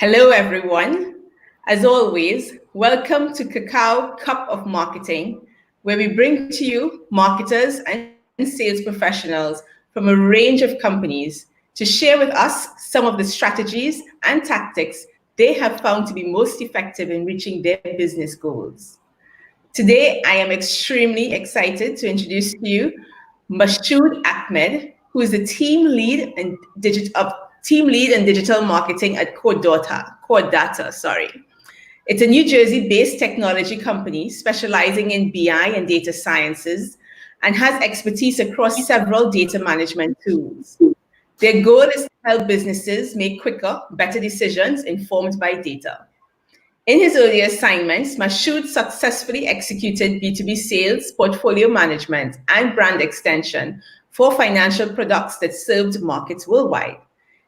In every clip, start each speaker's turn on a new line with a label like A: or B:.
A: Hello, everyone. As always, welcome to Cacao Cup of Marketing, where we bring to you marketers and sales professionals from a range of companies to share with us some of the strategies and tactics they have found to be most effective in reaching their business goals. Today, I am extremely excited to introduce to you Mashhood Ahmed, who is the team lead and digital marketing at Qordata, sorry. It's a New Jersey-based technology company specializing in BI and data sciences and has expertise across several data management tools. Their goal is to help businesses make quicker, better decisions informed by data. In his earlier assignments, Mashhood successfully executed B2B sales, portfolio management, and brand extension for financial products that served markets worldwide.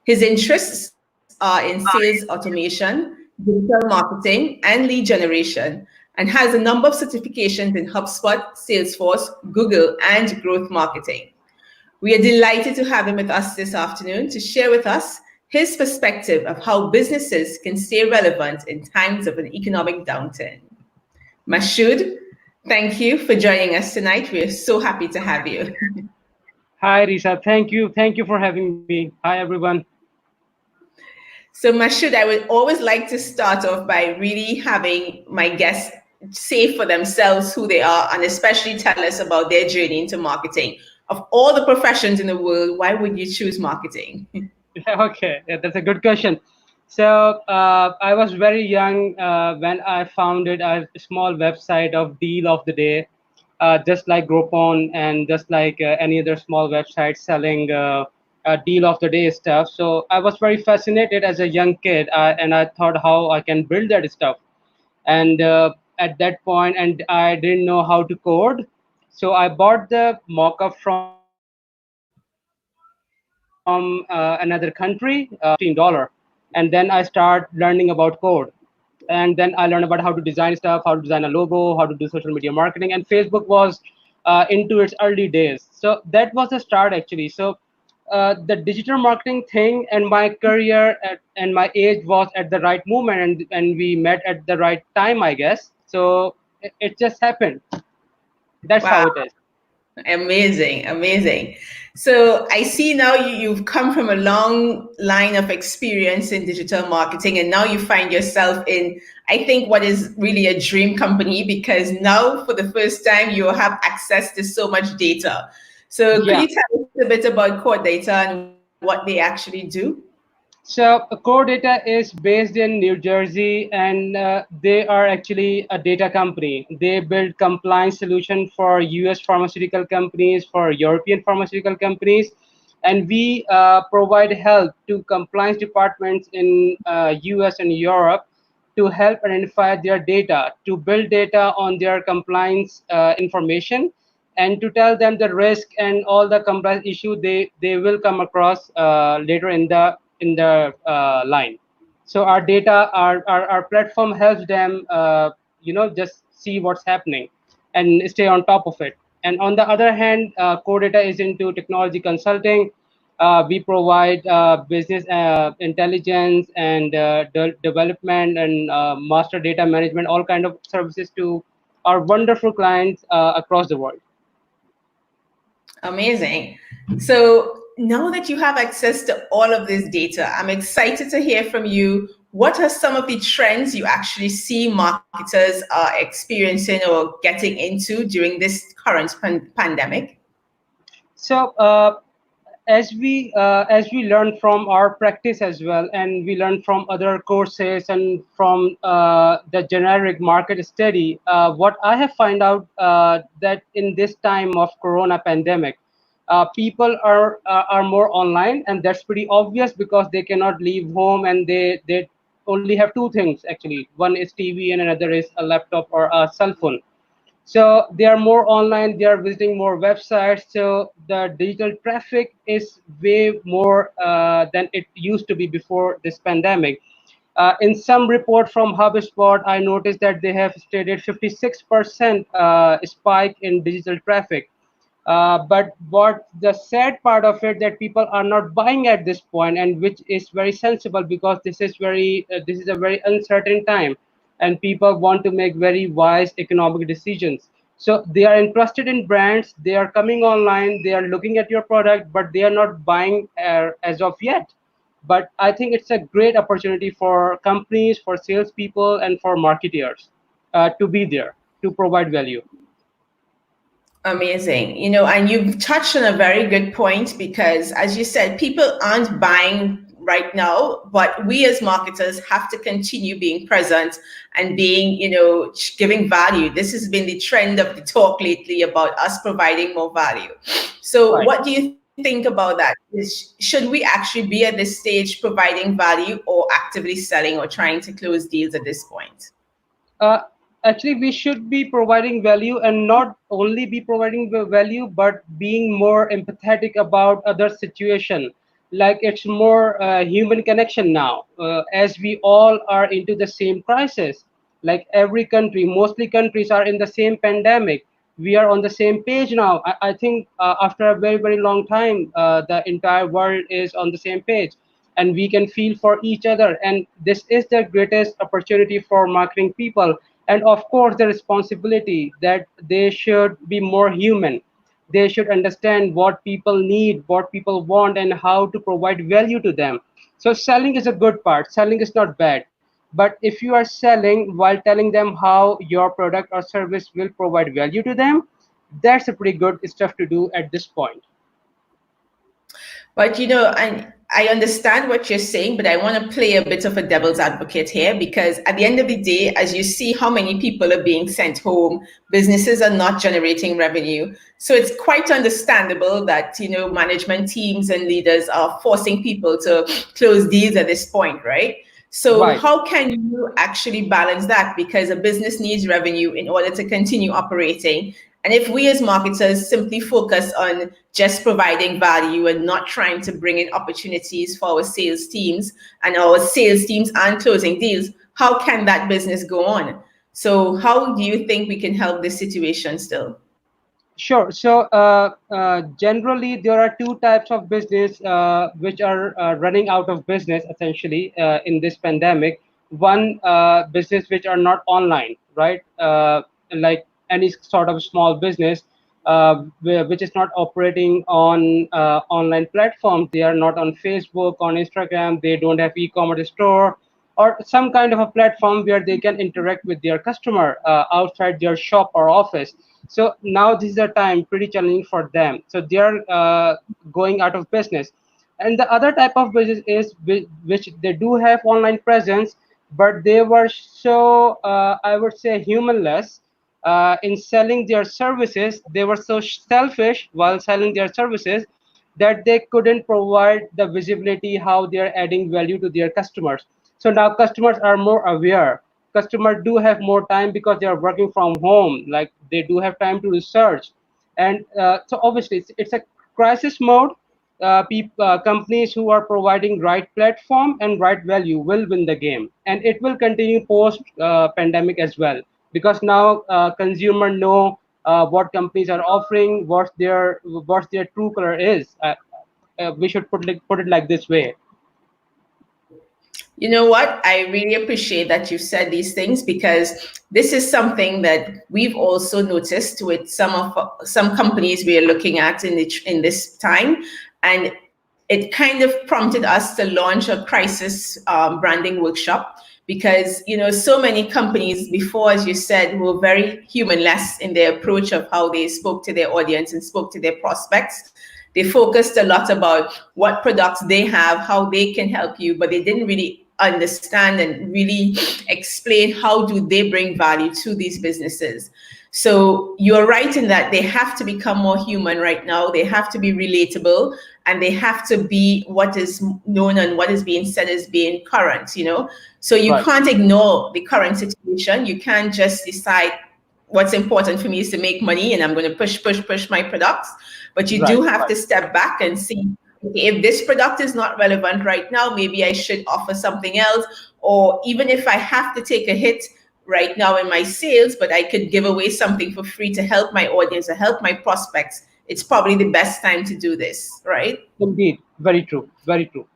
A: His interests are in sales automation, digital marketing, and lead generation, and has a number of certifications in HubSpot, Salesforce, Google, and growth marketing. We are delighted to have him with us this afternoon to share with us his perspective of how businesses can stay relevant in times of an economic downturn. Mashhood, thank you for joining us tonight. We are so happy to have you.
B: Hi, Risa. Thank you. Thank you for having me. Hi, everyone.
A: So, Mashhood, I would always like to start off by really having my guests say for themselves who they are and especially tell us about their journey into marketing. Of all the professions in the world, why would you choose marketing?
B: Okay, yeah, that's a good question. So I was very young when I founded a small website of Deal of the Day, just like Groupon and just like any other small website selling Deal of the Day stuff. So I was very fascinated as a young kid, and I thought how I can build that stuff. And at that point, and I didn't know how to code, so I bought the mock-up from another country for $15, and then I start learning about code. And then I learned about how to design stuff, how to design a logo, how to do social media marketing. And Facebook was into its early days, so that was the start actually. So the digital marketing thing and my career and my age was at the right moment, and we met at the right time, I guess. So it just happened. That's how
A: Wow.
B: it is.
A: Amazing, amazing. So I see now you've come from a long line of experience in digital marketing, and now you find yourself in, I think, what is really a dream company because now for the first time you have access to so much data. So could
B: Yeah.
A: you tell us a bit about Core Data and what they actually do?
B: So Qordata is based in New Jersey, and they are actually a data company. They build compliance solution for U.S. pharmaceutical companies, for European pharmaceutical companies, and we provide help to compliance departments in U.S. and Europe to help identify their data, to build data on their compliance information, and to tell them the risk and all the compliance issue they will come across later in the line. So our data, our platform helps them, just see what's happening and stay on top of it. And on the other hand, Core Data is into technology consulting. We provide business intelligence and development and master data management, all kind of services to our wonderful clients across the world.
A: Amazing. So now that you have access to all of this data, I'm excited to hear from you. What are some of the trends you actually see marketers are experiencing or getting into during this current pandemic?
B: So as we learn from our practice as well, and we learn from other courses and from the generic market study, what I have found out that in this time of corona pandemic, people are more online, and that's pretty obvious because they cannot leave home, and they only have two things actually. One is TV and another is a laptop or a cell phone. So they are more online, they are visiting more websites, so the digital traffic is way more than it used to be before this pandemic. In some report from HubSpot, I noticed that they have stated 56% spike in digital traffic. But what the sad part of it that people are not buying at this point, and which is very sensible because this is a very uncertain time, and people want to make very wise economic decisions. So they are interested in brands. They are coming online. They are looking at your product, but they are not buying as of yet. But I think it's a great opportunity for companies, for salespeople, and for marketeers to be there to provide value.
A: Amazing. And you've touched on a very good point because, as you said, people aren't buying right now, but we as marketers have to continue being present and being, giving value. This has been the trend of the talk lately about us providing more value. So,
B: Right.
A: what do you think about that? Should we actually be at this stage providing value or actively selling or trying to close deals at this point?
B: uh, Actually, we should be providing value, and not only be providing the value but being more empathetic about other situation. Like, it's more human connection now, as we all are into the same crisis. Like, every country, mostly countries are in the same pandemic. We are on the same page now. I think after a very, very long time, the entire world is on the same page, and we can feel for each other. And this is the greatest opportunity for marketing people. And of course, the responsibility that they should be more human. They should understand what people need, what people want, and how to provide value to them. So selling is a good part. Selling is not bad. But if you are selling while telling them how your product or service will provide value to them, that's a pretty good stuff to do at this point.
A: But and I understand what you're saying, but I want to play a bit of a devil's advocate here because at the end of the day, as you see how many people are being sent home, businesses are not generating revenue. So it's quite understandable that, management teams and leaders are forcing people to close deals at this point, right? So
B: Right.
A: how can you actually balance that? Because a business needs revenue in order to continue operating. And if we as marketers simply focus on just providing value and not trying to bring in opportunities for our sales teams and our sales teams and closing deals, how can that business go on? So how do you think we can help this situation still?
B: Sure. So generally, there are two types of business which are running out of business essentially in this pandemic. One, business which are not online, right? Like any sort of small business which is not operating on online platforms. They are not on Facebook, on Instagram. They don't have e-commerce store or some kind of a platform where they can interact with their customer outside their shop or office. So now this is a time pretty challenging for them. So they are going out of business. And the other type of business is which they do have online presence, but they were so I would say humanless in selling their services. They were so selfish while selling their services that they couldn't provide the visibility how they are adding value to their customers. So now customers are more aware. Customers do have more time because they are working from home. Like, they do have time to research, and so obviously it's a crisis mode. Companies who are providing right platform and right value will win the game, and it will continue post pandemic as well, because now consumer know what companies are offering, what their true color is. We should put it like this way.
A: You know what? I really appreciate that you said these things because this is something that we've also noticed with some companies we are looking at in this time, and it kind of prompted us to launch a crisis branding workshop because so many companies before, as you said, were very humanless in their approach of how they spoke to their audience and spoke to their prospects. They focused a lot about what products they have, how they can help you, but they didn't really understand and really explain how do they bring value to these businesses. So you're right in that they have to become more human right now. They have to be relatable and they have to be what is known and what is being said as being current, So you
B: Right.
A: can't ignore the current situation. You can't just decide what's important for me is to make money and I'm going to push my products. But you do
B: Right.
A: have to step back and see, okay, if this product is not relevant right now, maybe I should offer something else. Or even if I have to take a hit right now in my sales, but I could give away something for free to help my audience or help my prospects it's probably the best time to do this, right?
B: Indeed, very true, very true.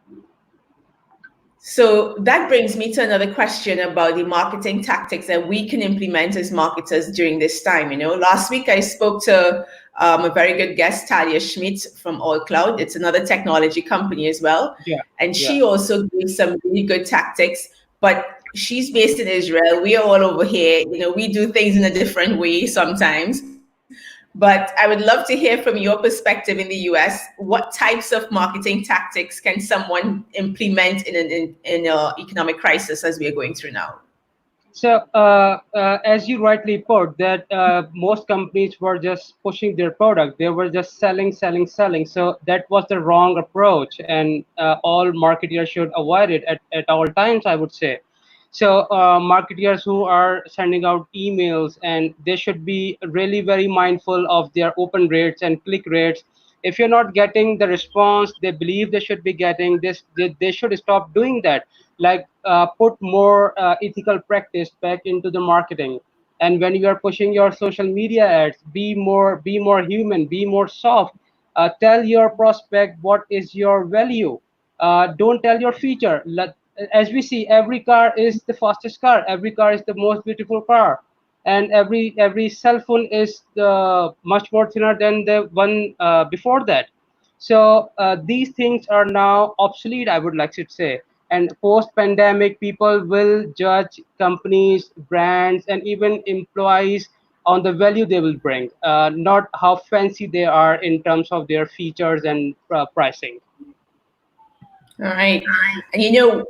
A: So that brings me to another question about the marketing tactics that we can implement as marketers during this time. Last week I spoke to a very good guest, Talia Schmidt from All Cloud. It's another technology company as well.
B: Yeah,
A: And
B: yeah.
A: she also gave some really good tactics, but she's based in Israel. We are all over here. We do things in a different way sometimes. But I would love to hear from your perspective in the US. What types of marketing tactics can someone implement in an economic crisis as we are going through now?
B: So, as you rightly put, that most companies were just pushing their product. They were just selling, selling, selling. So that was the wrong approach, and all marketers should avoid it at all times, I would say. So, marketers who are sending out emails, and they should be really very mindful of their open rates and click rates. If you're not getting the response they believe they should be getting, they should stop doing that. Like, put more ethical practice back into the marketing. And when you are pushing your social media ads, be more human, be more soft. Tell your prospect what is your value. Don't tell your feature. As we see, every car is the fastest car, every car is the most beautiful car, and every cell phone is much more thinner than the one before that. So these things are now obsolete, I would like to say. And post pandemic, people will judge companies, brands, and even employees on the value they will bring, not how fancy they are in terms of their features and pricing.
A: All right. And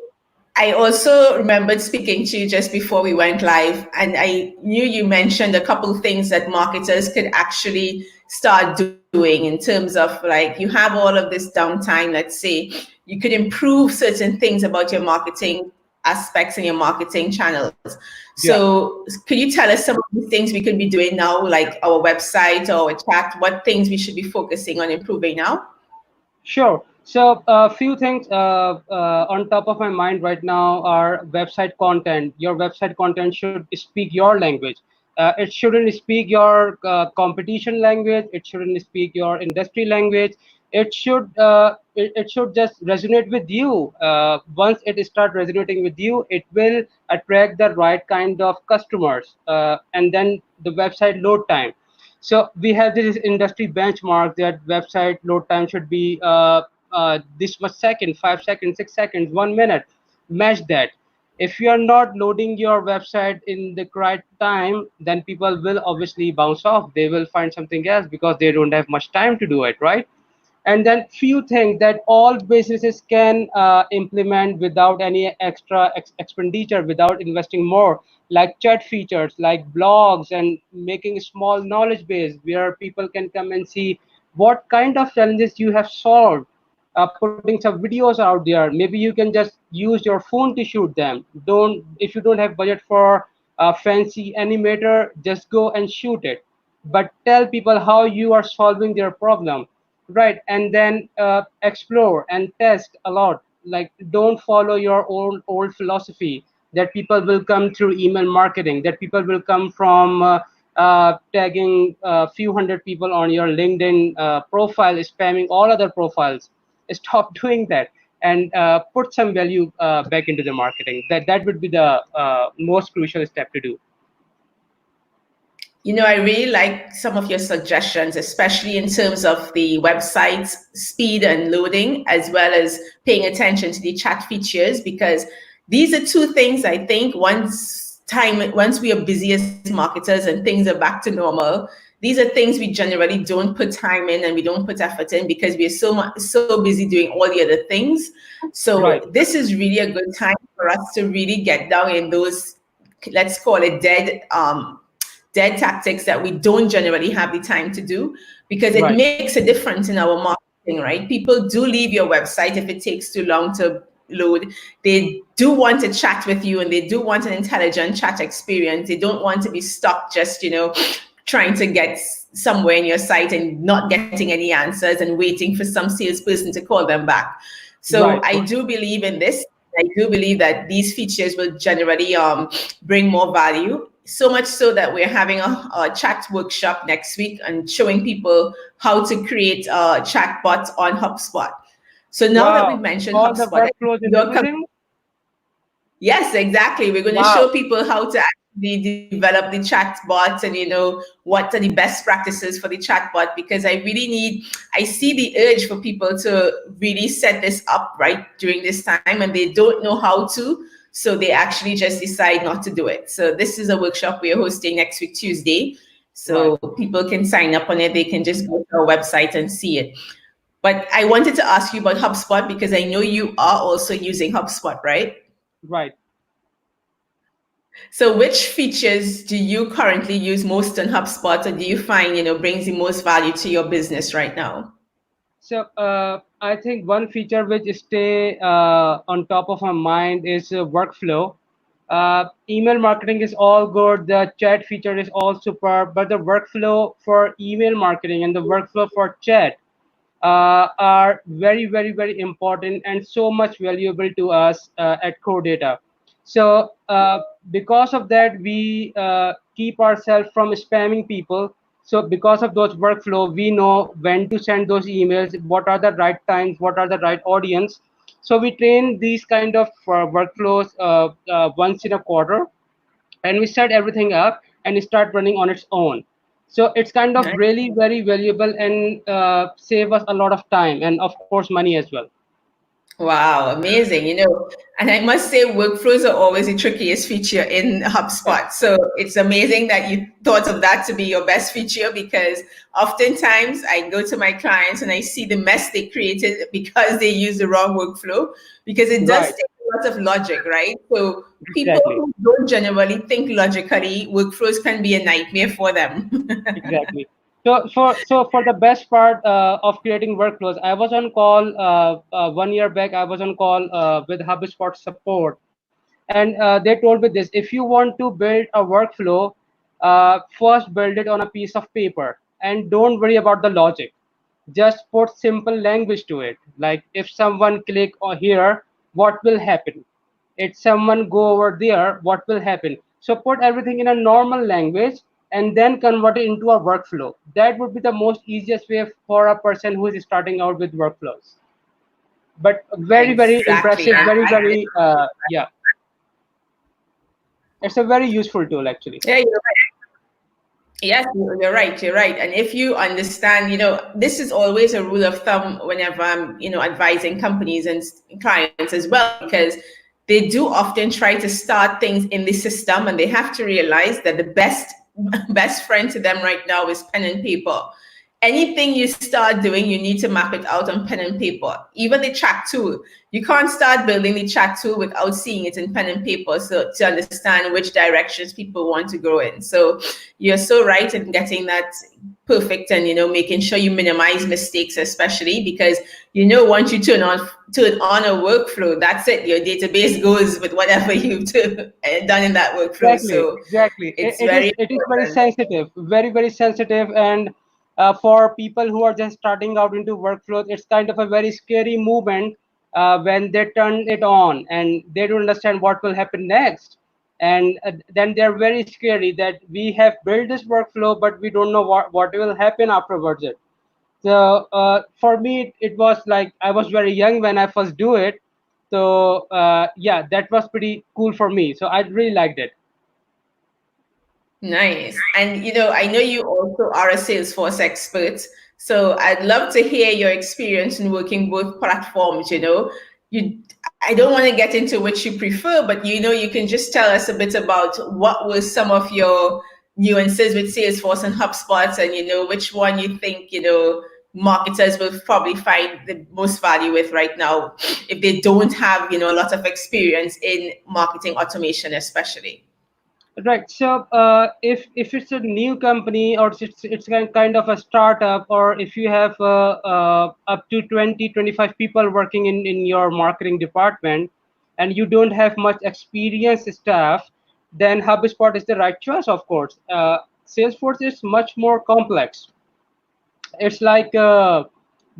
A: I also remembered speaking to you just before we went live, and I knew you mentioned a couple of things that marketers could actually start doing in terms of, like, you have all of this downtime, let's say, you could improve certain things about your marketing aspects and your marketing channels.
B: Yeah.
A: So could you tell us some of the things we could be doing now, like our website or our chat, what things we should be focusing on improving now?
B: Sure. So a few things on top of my mind right now are website content. Your website content should speak your language. It shouldn't speak your competition language. It shouldn't speak your industry language. It should just resonate with you. Once it start resonating with you, it will attract the right kind of customers. And then the website load time. So we have this industry benchmark that website load time should be this much second, 5 seconds, 6 seconds, 1 minute. Match that. If you are not loading your website in the correct time, then people will obviously bounce off. They will find something else because they don't have much time to do it, right? And then few things that all businesses can implement without any extra expenditure, without investing more, like chat features, like blogs, and making a small knowledge base where people can come and see what kind of challenges you have solved. Putting some videos out there. Maybe you can just use your phone to shoot them. Don't If you don't have budget for a fancy animator, just go and shoot it, but tell people how you are solving their problem, right? And then explore and test a lot. Like, don't follow your own old philosophy that people will come through email marketing, that people will come from tagging a few hundred people on your LinkedIn profile, spamming all other profiles. Stop doing that, and put some value back into the marketing. That would be the most crucial step to do.
A: I really like some of your suggestions, especially in terms of the website's speed and loading, as well as paying attention to the chat features, because these are two things I think once we are busy as marketers and things are back to normal, these are things we generally don't put time in and we don't put effort in because we are so busy doing all the other things. So
B: Right.
A: this is really a good time for us to really get down in those, let's call it dead tactics that we don't generally have the time to do, because it
B: Right.
A: makes a difference in our marketing, right? People do leave your website if it takes too long to load. They do want to chat with you and they do want an intelligent chat experience. They don't want to be stuck just, trying to get somewhere in your site and not getting any answers and waiting for some salesperson to call them back. So
B: Right.
A: I do believe in this. I do believe that these features will generally bring more value. So much so that we're having a chat workshop next week and showing people how to create a chat bot on HubSpot. So now that we've
B: Wow,
A: mentioned
B: all the
A: HubSpot,
B: workflows and
A: your
B: everything.
A: yes, exactly. We're going to
B: Wow,
A: show people how to actually develop the chatbot and what are the best practices for the chatbot, because I see the urge for people to really set this up right during this time and they don't know how to, so they actually just decide not to do it. So this is a workshop we're hosting next week Tuesday.
B: right,
A: So people can sign up on it. They can just go to our website and see it. But I wanted to ask you about HubSpot because I know you are also using HubSpot, right?
B: right.
A: So which features do you currently use most on HubSpot, or do you find, brings the most value to your business right now?
B: So I think one feature which stay on top of my mind is workflow. Email marketing is all good. The chat feature is all superb, but the workflow for email marketing and the workflow for chat are very, very, very important and so much valuable to us at Qordata. So because of that, we keep ourselves from spamming people. So because of those workflow, we know when to send those emails, what are the right times, what are the right audience. So we train these kind of workflows once in a quarter, and we set everything up and start running on its own. So it's kind of really very valuable and save us a lot of time and of course money as well.
A: Wow, amazing. And I must say, workflows are always the trickiest feature in
B: Yeah,
A: HubSpot. So it's amazing that you thought of that to be your best feature, because oftentimes I go to my clients and I see the mess they created because they use the wrong workflow, because it does
B: right,
A: take a lot of logic, right? So people
B: exactly.
A: who don't generally think logically, workflows can be a nightmare for them.
B: Exactly. So for the best part of creating workflows, I was on call 1 year back. I was on call with HubSpot support, and they told me this: if you want to build a workflow, first build it on a piece of paper, and don't worry about the logic. Just put simple language to it. Like if someone click or here, what will happen? If someone go over there, what will happen? So put everything in a normal language and then convert it into a workflow. That would be the most easiest way for a person who is starting out with workflows. But very, very
A: Exactly.
B: impressive,
A: And
B: very,
A: I
B: very, yeah, it's a very useful tool actually.
A: yeah, yes, you're right. You're right. And if you understand, this is always a rule of thumb whenever I'm, advising companies and clients as well, because they do often try to start things in the system, and they have to realize that the best friend to them right now is pen and paper. Anything you start doing, you need to map it out on pen and paper. Even the chat tool, you can't start building the chat tool without seeing it in pen and paper, so to understand which directions people want to go in. So you're so right in getting that perfect, and making sure you minimize mistakes, especially because once you turn on a workflow, that's it. Your database goes with whatever you've done in that workflow.
B: Exactly,
A: So
B: exactly.
A: it's
B: It is
A: very
B: it is very
A: important.
B: sensitive, very very sensitive, and for people who are just starting out into workflows, it's kind of a very scary movement when they turn it on and they don't understand what will happen next, and then they're very scary that we have built this workflow, but we don't know what will happen afterwards. It. So for me, it was like I was very young when I first do it. So yeah, that was pretty cool for me. So I really liked it.
A: Nice. And I know you also are a Salesforce expert. So I'd love to hear your experience in working both platforms. I don't want to get into which you prefer, but you can just tell us a bit about what was some of your nuances with Salesforce and HubSpot, and which one you think marketers will probably find the most value with right now if they don't have a lot of experience in marketing automation, especially.
B: Right. So if it's a new company or it's kind of a startup, or if you have up to 20-25 people working in your marketing department and you don't have much experienced staff, then HubSpot is the right choice, of course. Salesforce is much more complex. It's like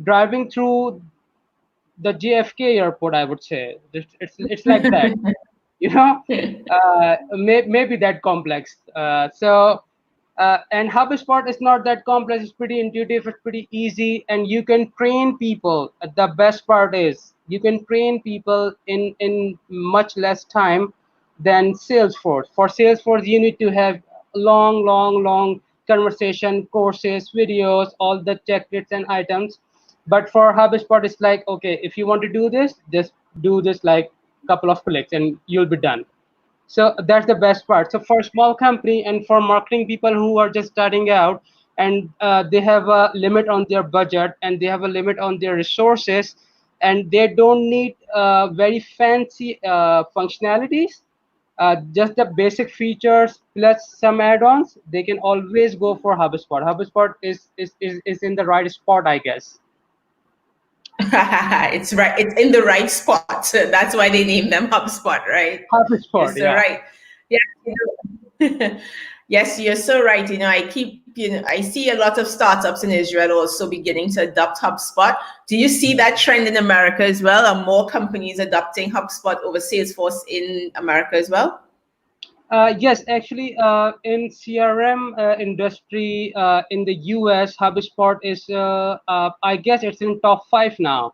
B: driving through the JFK airport, I would say. It's like that. you know, maybe that complex. And HubSpot is not that complex. It's pretty intuitive. It's pretty easy, and you can train people. The best part is you can train people in much less time than Salesforce. For Salesforce, you need to have long conversation, courses, videos, all the checklists and items. But for HubSpot, it's like, okay, if you want to do this, just do this like couple of clicks and you'll be done. So that's the best part. So for small company and for marketing people who are just starting out, and they have a limit on their budget and they have a limit on their resources, and they don't need very fancy functionalities, just the basic features plus some add-ons, they can always go for HubSpot. HubSpot is in the right spot, I guess.
A: It's right. It's in the right spot. So that's why they named them HubSpot, right?
B: HubSpot,
A: It's the
B: yeah.
A: right. Yeah. Yes, you're so right. I see a lot of startups in Israel also beginning to adopt HubSpot. Do you see that trend in America as well? Are more companies adopting HubSpot over Salesforce in America as well?
B: Yes, actually, in CRM industry in the US, HubSpot is, I guess, it's in top 5 now.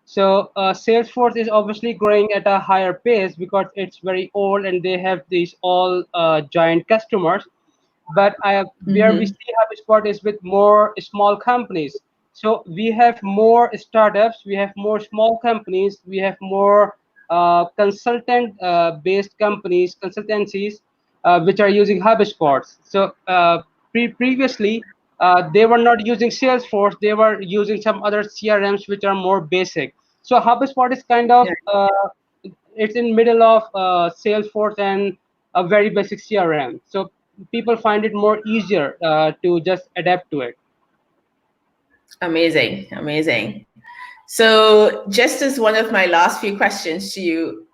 B: So Salesforce is obviously growing at a higher pace because it's very old and they have these all giant customers. But where we
A: Mm-hmm.
B: see HubSpot is with more small companies. So we have more startups, we have more small companies, we have more consultant based companies, consultancies, which are using HubSpots. So previously, they were not using Salesforce, they were using some other CRMs which are more basic. So HubSpot is kind of,
A: Yeah.
B: it's in middle of Salesforce and a very basic CRM. So people find it more easier to just adapt to it.
A: Amazing. Amazing. So, just as one of my last few questions to you,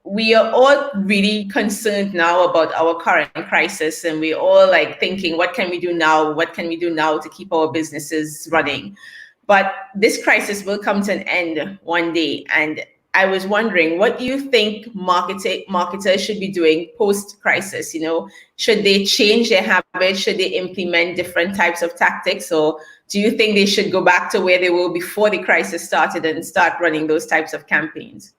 A: we are all really concerned now about our current crisis, and we're all like thinking, what can we do now? What can we do now to keep our businesses running? But this crisis will come to an end one day. And I was wondering, what do you think marketers should be doing post crisis? Should they change their habits? Should they implement different types of tactics? Or do you think they should go back to where they were before the crisis started and start running those types of campaigns?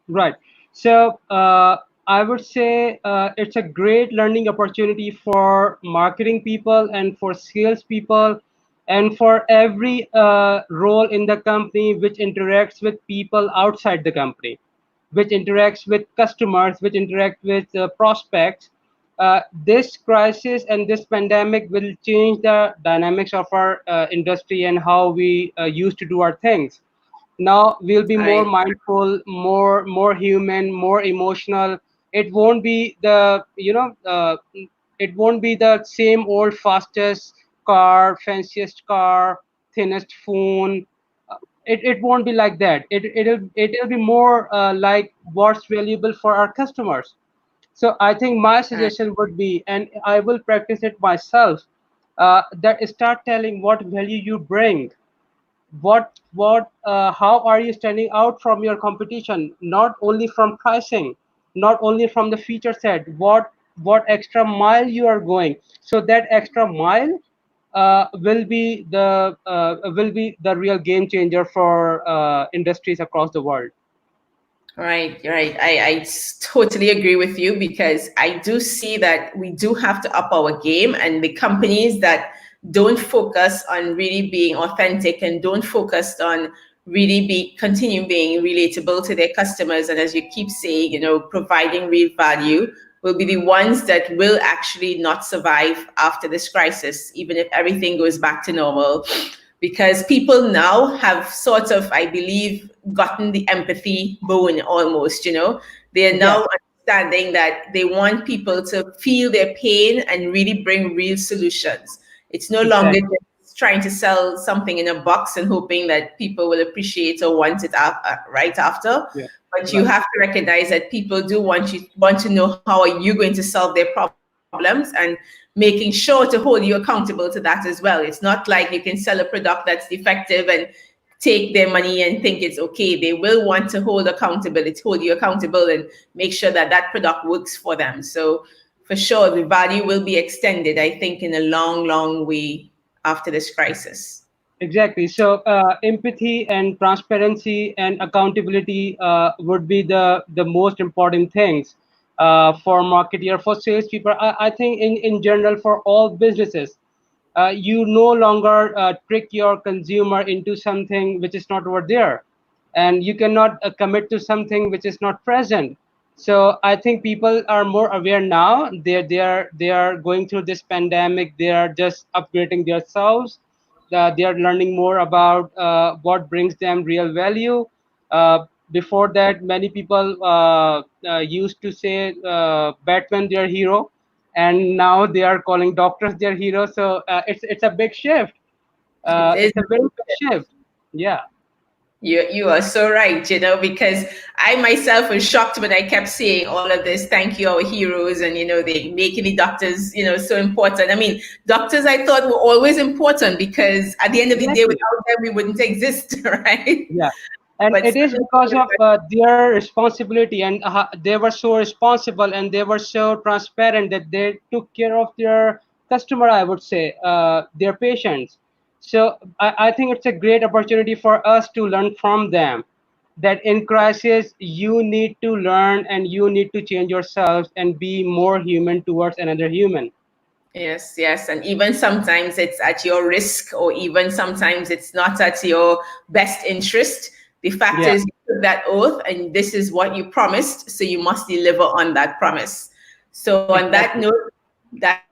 B: Right. So I would say it's a great learning opportunity for marketing people and for sales people and for every role in the company which interacts with people outside the company, which interacts with customers, which interact with prospects. This crisis and this pandemic will change the dynamics of our industry and how we used to do our things. Now we'll be more
A: Right.
B: mindful, more human, more emotional. It won't be the it won't be the same old fastest car, fanciest car, thinnest phone. It won't be like that. It'll be more like what's valuable for our customers. So I think my
A: Right.
B: suggestion would be, and I will practice it myself, that start telling what value you bring, how are you standing out from your competition, not only from pricing, not only from the feature set, what extra mile you are going, so that extra mile will be the real game changer for industries across the world.
A: Right, right. I totally agree with you because I do see that we do have to up our game, and the companies that don't focus on really being authentic and don't focus on really continue being relatable to their customers, and as you keep saying, providing real value will be the ones that will actually not survive after this crisis, even if everything goes back to normal, because people now have sort of, I believe, gotten the empathy bone almost, They're
B: Yeah,
A: now understanding that they want people to feel their pain and really bring real solutions. It's no longer
B: exactly.
A: just trying to sell something in a box and hoping that people will appreciate or want it right after.
B: Yeah,
A: But you
B: right.
A: have to recognize that people do want to know how are you going to solve their problems, and making sure to hold you accountable to that as well. It's not like you can sell a product that's defective and take their money and think it's okay. They will want to hold you accountable, and make sure that that product works for them. So for sure, the value will be extended, I think, in a long, long way after this crisis.
B: Exactly. So empathy and transparency and accountability would be the most important things for marketer, for salespeople. I think in general for all businesses, you no longer trick your consumer into something which is not over there, and you cannot commit to something which is not present. So I think people are more aware now. They are going through this pandemic. They are just upgrading themselves. They are learning more about what brings them real value. Before that, many people used to say Batman their hero, and now they are calling doctors their heroes. So it's a big shift.
A: It is.
B: It's a very big shift. Yeah.
A: You are so right, because I myself was shocked when I kept seeing all of this. Thank you, our heroes, and they making the doctors, so important. I mean, doctors I thought were always important, because at the end of the day,
B: Exactly.
A: without them, we wouldn't exist, right?
B: Yeah, and
A: But
B: it is because of their responsibility, and they were so responsible and they were so transparent that they took care of their customer, I would say, their patients. So I think it's a great opportunity for us to learn from them. That in crisis, you need to learn and you need to change yourselves and be more human towards another human.
A: yes, yes. And even sometimes it's at your risk, or even sometimes it's not at your best interest. The fact
B: Yeah,
A: is, you took that oath, and this is what you promised, so you must deliver on that promise. So, on that
B: exactly.
A: note, that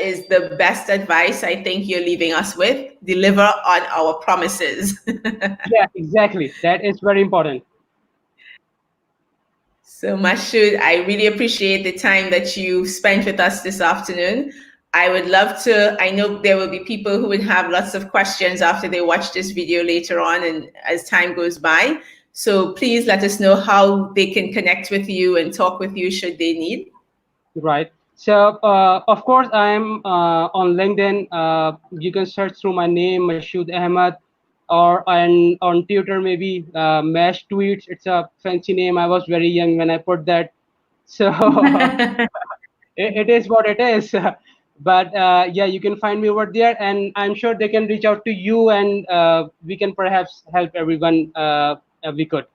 A: is the best advice I think you're leaving us with. Deliver on our promises.
B: Yeah, exactly. That is very important.
A: So, Mashhood, I really appreciate the time that you spent with us this afternoon. I would love to, I know there will be people who would have lots of questions after they watch this video later on and as time goes by. So, please let us know how they can connect with you and talk with you should they need.
B: Right. So, of course, I'm on LinkedIn. You can search through my name, Mashhood Ahmed, or on Twitter, maybe Mash Tweets. It's a fancy name. I was very young when I put that. So, it is what it is. But yeah, you can find me over there, and I'm sure they can reach out to you, and we can perhaps help everyone we could.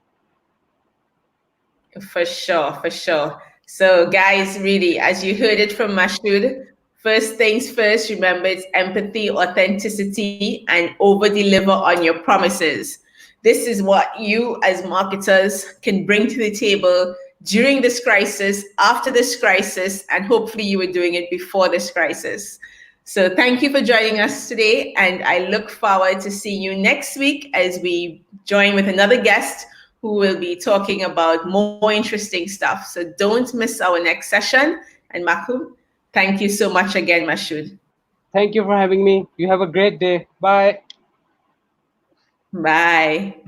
A: For sure, for sure. So, guys, really, as you heard it from Mashhood, first things first, remember it's empathy, authenticity, and over deliver on your promises. This is what you, as marketers, can bring to the table during this crisis, after this crisis, and hopefully you were doing it before this crisis. So, thank you for joining us today, and I look forward to seeing you next week as we join with another guest who will be talking about more interesting stuff. So don't miss our next session. And Mahmoud, thank you so much again, Mashhood.
B: Thank you for having me. You have a great day. Bye.
A: Bye.